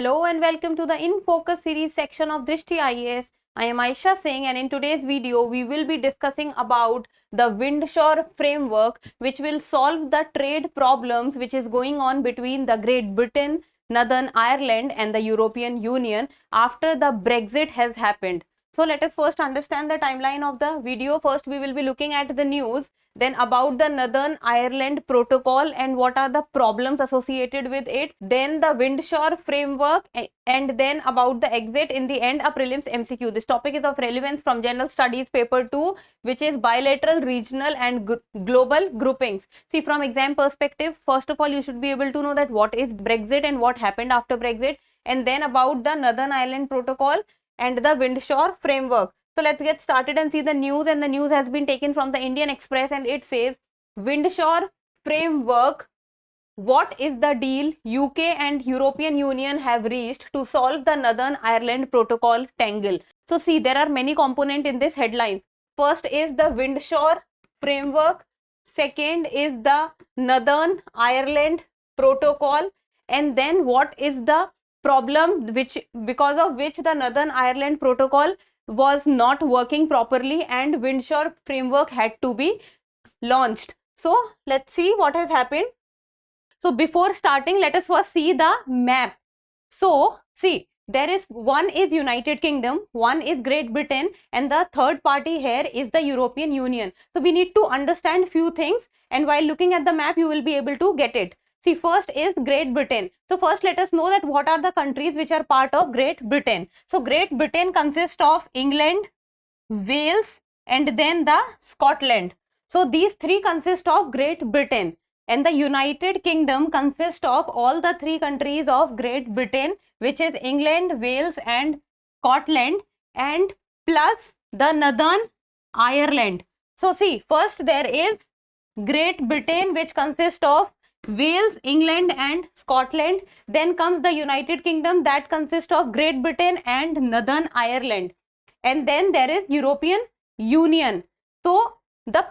Hello and welcome to the In Focus series section of Drishti IAS. I am Aisha Singh, and in today's video we will be discussing about the Windshore framework, which will solve the trade problems which is going on between the Great Britain, Northern Ireland and the European Union after the Brexit has happened. So let us first understand the timeline of the video. First we will be looking at the news, then about the Northern Ireland Protocol and what are the problems associated with it, then the Windshore framework, and then about the exit. In the end, a prelims MCQ. This topic is of relevance from General Studies paper 2, which is bilateral, regional and global groupings. See, from exam perspective, first of all you should be able to know that what is Brexit and what happened after Brexit, and then about the Northern Ireland Protocol and the Windshore framework. So let's get started and see the news, and the news has been taken from the Indian Express and it says Windshore framework, what is the deal UK and European Union have reached to solve the Northern Ireland Protocol tangle. So see, there are many components in this headline. First is the Windshore framework, second is the Northern Ireland Protocol, and then what is the problem because of which the Northern Ireland Protocol was not working properly and Windshore framework had to be launched. So let's see what has happened. So before starting, let us first see the map. So see, there is one is United Kingdom, one is Great Britain, and the third party here is the European Union. So we need to understand few things, and while looking at the map you will be able to get it. See, first is Great Britain. So first let us know that what are the countries which are part of Great Britain. So Great Britain consists of England, Wales and then the Scotland. So these three consist of Great Britain, and the United Kingdom consists of all the three countries of Great Britain, which is England, Wales and Scotland, and plus the Northern Ireland. So see, first there is Great Britain, which consists of Wales, England and Scotland. Then comes the United Kingdom, that consists of Great Britain and Northern Ireland. And then there is European Union. So the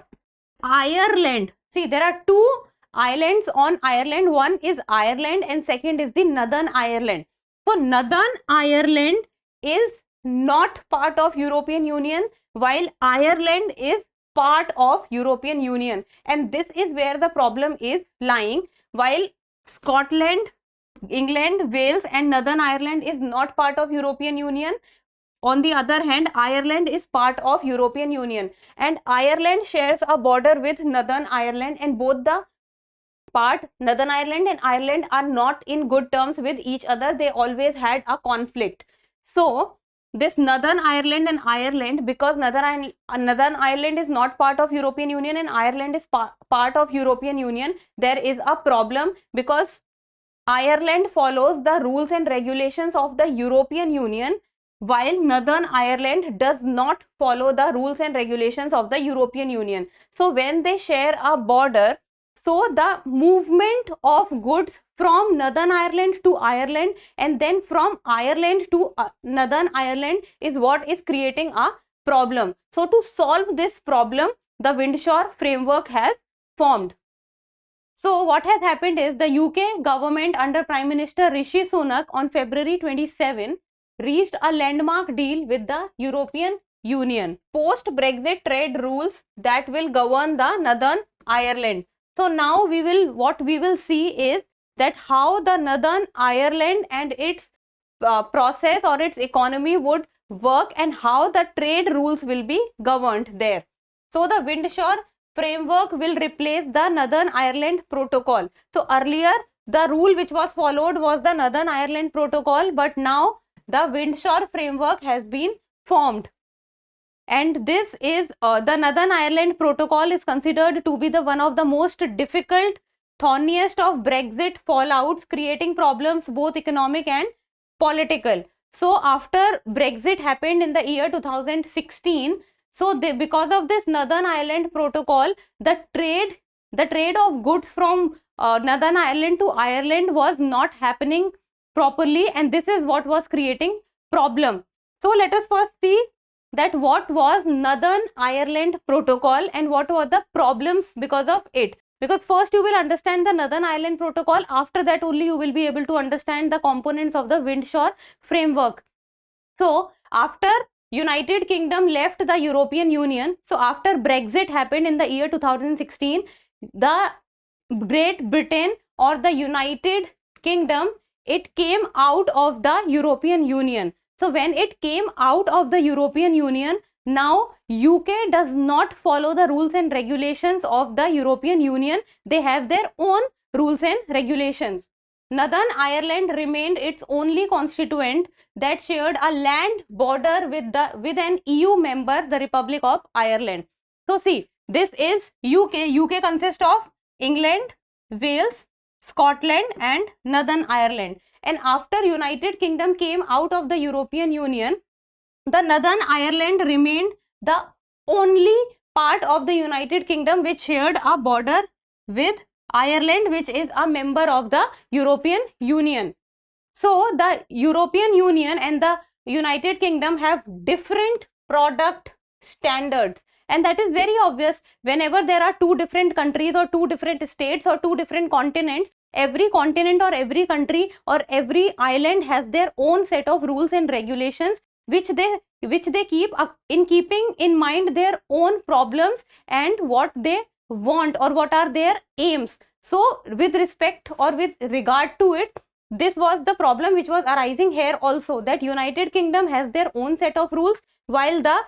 Ireland, see, there are two islands on Ireland. One is Ireland and second is the Northern Ireland. So Northern Ireland is not part of European Union, while Ireland is part of European Union, and this is where the problem is lying. While Scotland, England, Wales and Northern Ireland is not part of European Union, on the other hand Ireland is part of European Union, and Ireland shares a border with Northern Ireland, and both the part Northern Ireland and Ireland are not in good terms with each other. They always had a conflict. So this Northern Ireland and Ireland, because Northern Ireland is not part of European Union and Ireland is part of European Union, there is a problem because Ireland follows the rules and regulations of the European Union, while Northern Ireland does not follow the rules and regulations of the European Union. So when they share a border, so the movement of goods from Northern Ireland to Ireland and then from Ireland to Northern Ireland is what is creating a problem. So to solve this problem, the Windshore framework has formed. So what has happened is the UK government under Prime Minister Rishi Sunak on February 27 reached a landmark deal with the European Union. Post-Brexit trade rules that will govern the Northern Ireland. So now what we will see is that how the Northern Ireland and its process or its economy would work and how the trade rules will be governed there. So the Windshore framework will replace the Northern Ireland Protocol. So earlier the rule which was followed was the Northern Ireland Protocol, but now the Windshore framework has been formed. And this is the Northern Ireland Protocol is considered to be the one of the most difficult, thorniest of Brexit fallouts, creating problems both economic and political. So after Brexit happened in the year 2016, so because of this Northern Ireland Protocol, the trade of goods from Northern Ireland to Ireland was not happening properly, and this is what was creating problem. So let us first see that what was Northern Ireland Protocol and what were the problems because of it. because first you will understand the Northern Ireland Protocol. After that only you will be able to understand the components of the Windsor Framework. So after United Kingdom left the European Union, so after Brexit happened in the year 2016, the Great Britain or the United Kingdom, it came out of the European Union. So when it came out of the European Union, now UK does not follow the rules and regulations of the European Union. They have their own rules and regulations. Northern Ireland remained its only constituent that shared a land border with an EU member, the Republic of Ireland. So see, this is UK. UK consists of England, Wales, Scotland and Northern Ireland. And after United Kingdom came out of the European Union, the Northern Ireland remained the only part of the United Kingdom which shared a border with Ireland, which is a member of the European Union. So the European Union and the United Kingdom have different product standards, and that is very obvious. Whenever there are two different countries or two different states or two different continents, every continent or every country or every island has their own set of rules and regulations which they keep in keeping in mind their own problems and what they want or what are their aims. So with respect or with regard to it, this was the problem which was arising here also, that United Kingdom has their own set of rules while the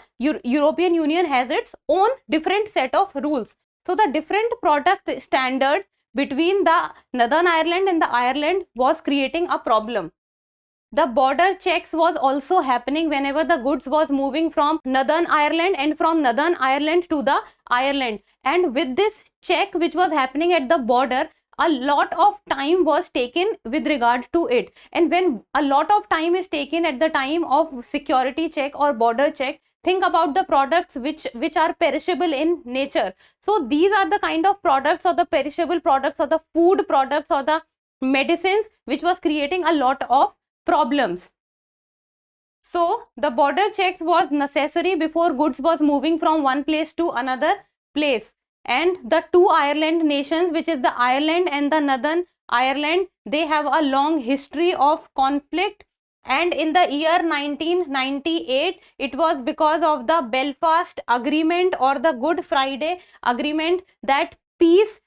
European Union has its own different set of rules. So the different product standard between the Northern Ireland and the Ireland was creating a problem. The border checks was also happening whenever the goods was moving from Northern Ireland and from Northern Ireland to the Ireland. And with this check which was happening at the border, a lot of time was taken with regard to it. And when a lot of time is taken at the time of security check or border check, think about the products which are perishable in nature. So these are the kind of products or the perishable products or the food products or the medicines which was creating a lot of problems. So the border checks was necessary before goods was moving from one place to another place. And the two Ireland nations, which is the Ireland and the Northern Ireland, they have a long history of conflict. And in the year 1998, it was because of the Belfast Agreement or the Good Friday Agreement that peace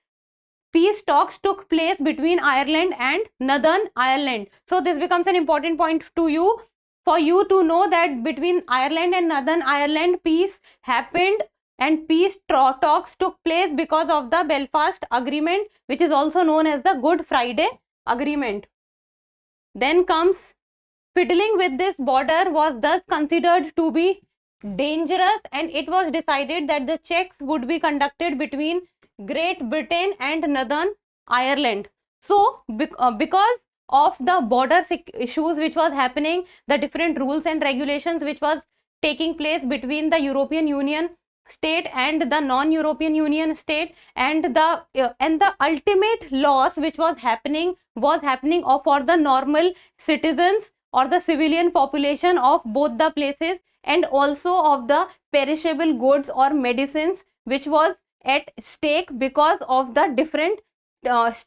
talks took place between Ireland and Northern Ireland. So this becomes an important point to you, for you to know that between Ireland and Northern Ireland, peace happened and peace talks took place because of the Belfast Agreement, which is also known as the Good Friday Agreement. Then comes fiddling with this border was thus considered to be dangerous, and it was decided that the checks would be conducted between Great Britain and Northern Ireland. So because of the border issues which was happening, the different rules and regulations which was taking place between the European Union state and the non-European Union state, and the ultimate loss which was happening for the normal citizens or the civilian population of both the places, and also of the perishable goods or medicines which was at stake because of the different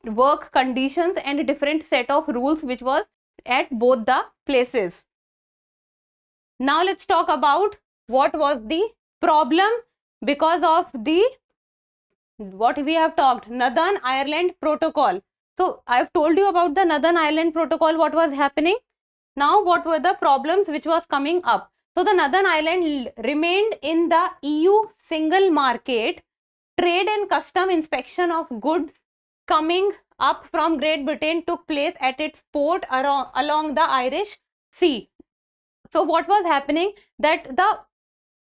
work conditions and different set of rules which was at both the places. Now let's talk about what was the problem because of the what we have talked, Northern Ireland Protocol. So I have told you about the Northern Ireland Protocol, what was happening. Now what were the problems which was coming up? So the Northern Ireland remained in the EU single market. Trade and custom inspection of goods coming up from Great Britain took place at its port along the Irish Sea. So what was happening, that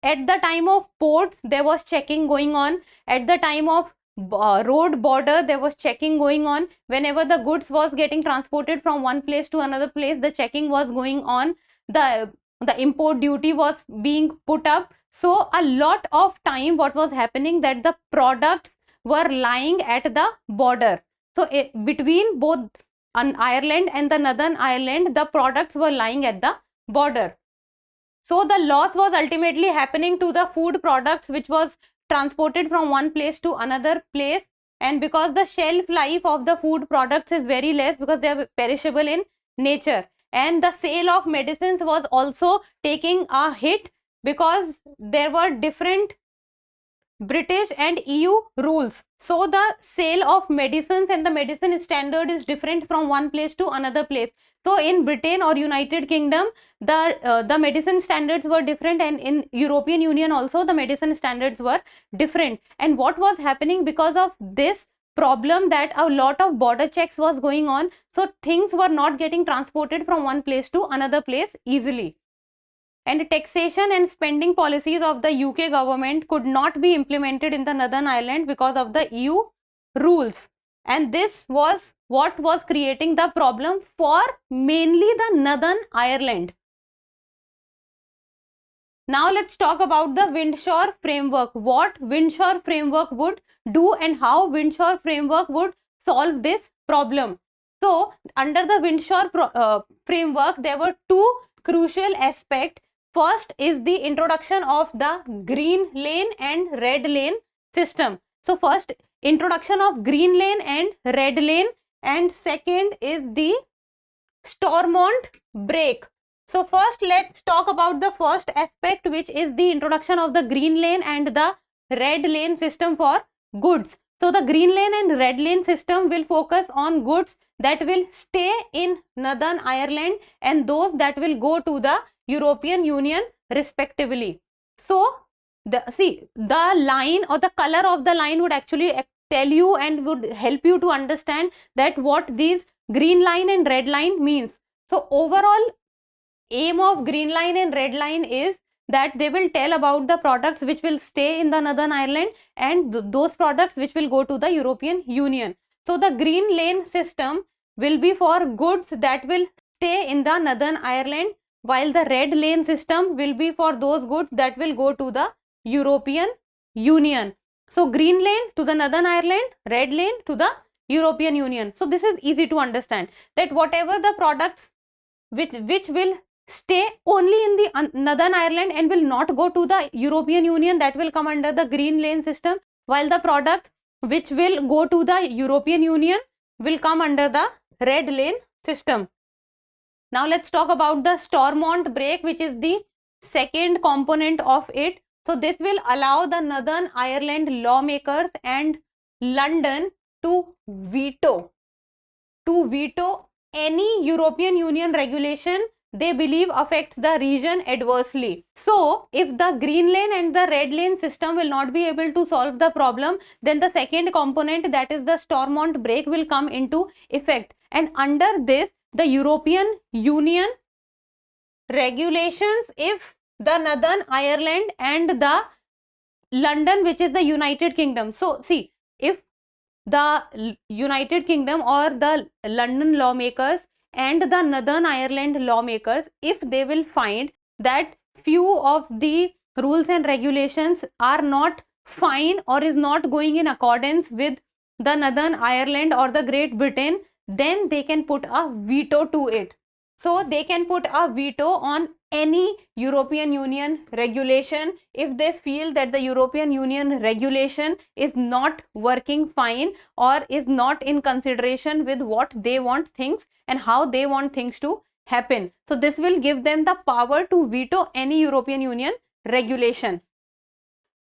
at the time of ports there was checking going on, at the time of road border there was checking going on. Whenever the goods was getting transported from one place to another place, the checking was going on, the import duty was being put up. So a lot of time what was happening, that the products were lying at the border. So between both Ireland and the Northern Ireland, the products were lying at the border. So the loss was ultimately happening to the food products which was transported from one place to another place. and because the shelf life of the food products is very less because they are perishable in nature, and the sale of medicines was also taking a hit because there were different British and EU rules. So the sale of medicines and the medicine standard is different from one place to another place. So in Britain or United Kingdom, the medicine standards were different, and in European Union also the medicine standards were different. And what was happening because of this problem, that a lot of border checks was going on, so things were not getting transported from one place to another place easily. And taxation and spending policies of the UK government could not be implemented in the Northern Ireland because of the EU rules. And this was what was creating the problem for mainly the Northern Ireland. Now let's talk about the Windshore Framework. What Windshore Framework would do and how Windshore Framework would solve this problem. So under the Windshore Framework, there were two crucial aspects. First is the introduction of the green lane and red lane system. So first, introduction of green lane and red lane, and second is the Stormont brake. So first let's talk about the first aspect, which is the introduction of the green lane and the red lane system for goods. So the green lane and red lane system will focus on goods that will stay in Northern Ireland and those that will go to the European Union respectively. So the line or the color of the line would actually tell you and would help you to understand that what these green line and red line means. So overall aim of green line and red line is that they will tell about the products which will stay in the Northern Ireland and those products which will go to the European Union. So the green lane system will be for goods that will stay in the Northern Ireland, while the red lane system will be for those goods that will go to the European Union. So green lane to the Northern Ireland, red lane to the European Union. So this is easy to understand, that whatever the products which will stay only in the Northern Ireland and will not go to the European Union, that will come under the green lane system, while the products which will go to the European Union will come under the red lane system. Now let's talk about the Stormont brake, which is the second component of it. So this will allow the Northern Ireland lawmakers and London to veto any European Union regulation they believe affects the region adversely. So if the green lane and the red lane system will not be able to solve the problem, then the second component, that is the Stormont brake, will come into effect. And under this, the European Union regulations, if the Northern Ireland and the London, which is the United Kingdom. So see, if the United Kingdom or the London lawmakers and the Northern Ireland lawmakers, if they will find that few of the rules and regulations are not fine or is not going in accordance with the Northern Ireland or the Great Britain, then they can put a veto to it. So they can put a veto on any European Union regulation if they feel that the European Union regulation is not working fine or is not in consideration with what they want things and how they want things to happen. So this will give them the power to veto any European Union regulation.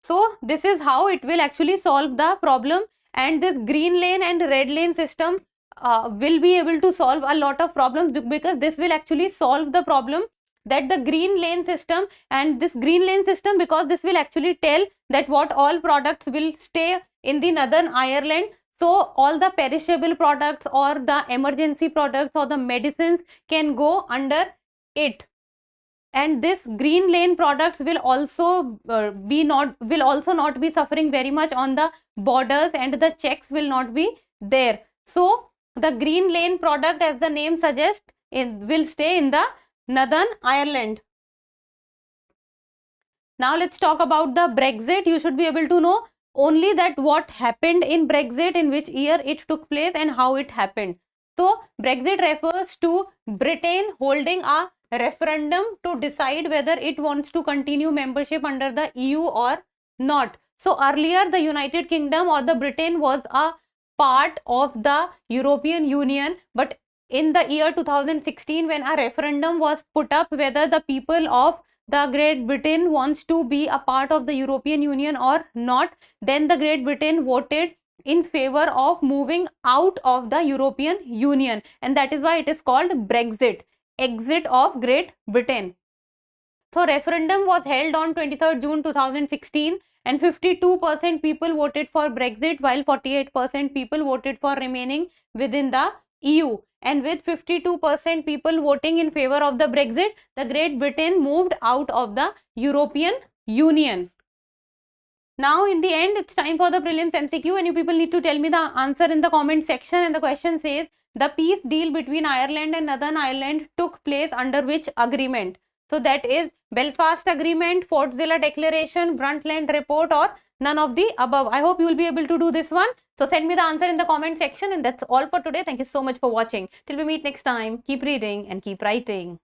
So this is how it will actually solve the problem, and this green lane and red lane system will be able to solve a lot of problems, because this will actually solve the problem that the green lane system, and this green lane system, because this will actually tell that what all products will stay in the Northern Ireland. So all the perishable products or the emergency products or the medicines can go under it. And this green lane products will also not be suffering very much on the borders, and the checks will not be there. So the green lane product, as the name suggests, will stay in the Northern Ireland. Now let's talk about the Brexit. You should be able to know only that what happened in Brexit, in which year it took place and how it happened. So Brexit refers to Britain holding a referendum to decide whether it wants to continue membership under the EU or not. So earlier the United Kingdom or the Britain was a part of the European Union, but in the year 2016, when a referendum was put up whether the people of the Great Britain wants to be a part of the European Union or not, then the Great Britain voted in favor of moving out of the European Union, and that is why it is called Brexit, exit of Great Britain. So referendum was held on 23rd June 2016 and 52% people voted for Brexit while 48% people voted for remaining within the EU. And with 52% people voting in favor of the Brexit, the Great Britain moved out of the European Union. Now in the end, it's time for the prelims MCQ, and you people need to tell me the answer in the comment section. And the question says, the peace deal between Ireland and Northern Ireland took place under which agreement? So that is Belfast Agreement, Fortzilla Declaration, Brundtland Report, or none of the above. I hope you will be able to do this one. So send me the answer in the comment section, and that's all for today. Thank you so much for watching. Till we meet next time, keep reading and keep writing.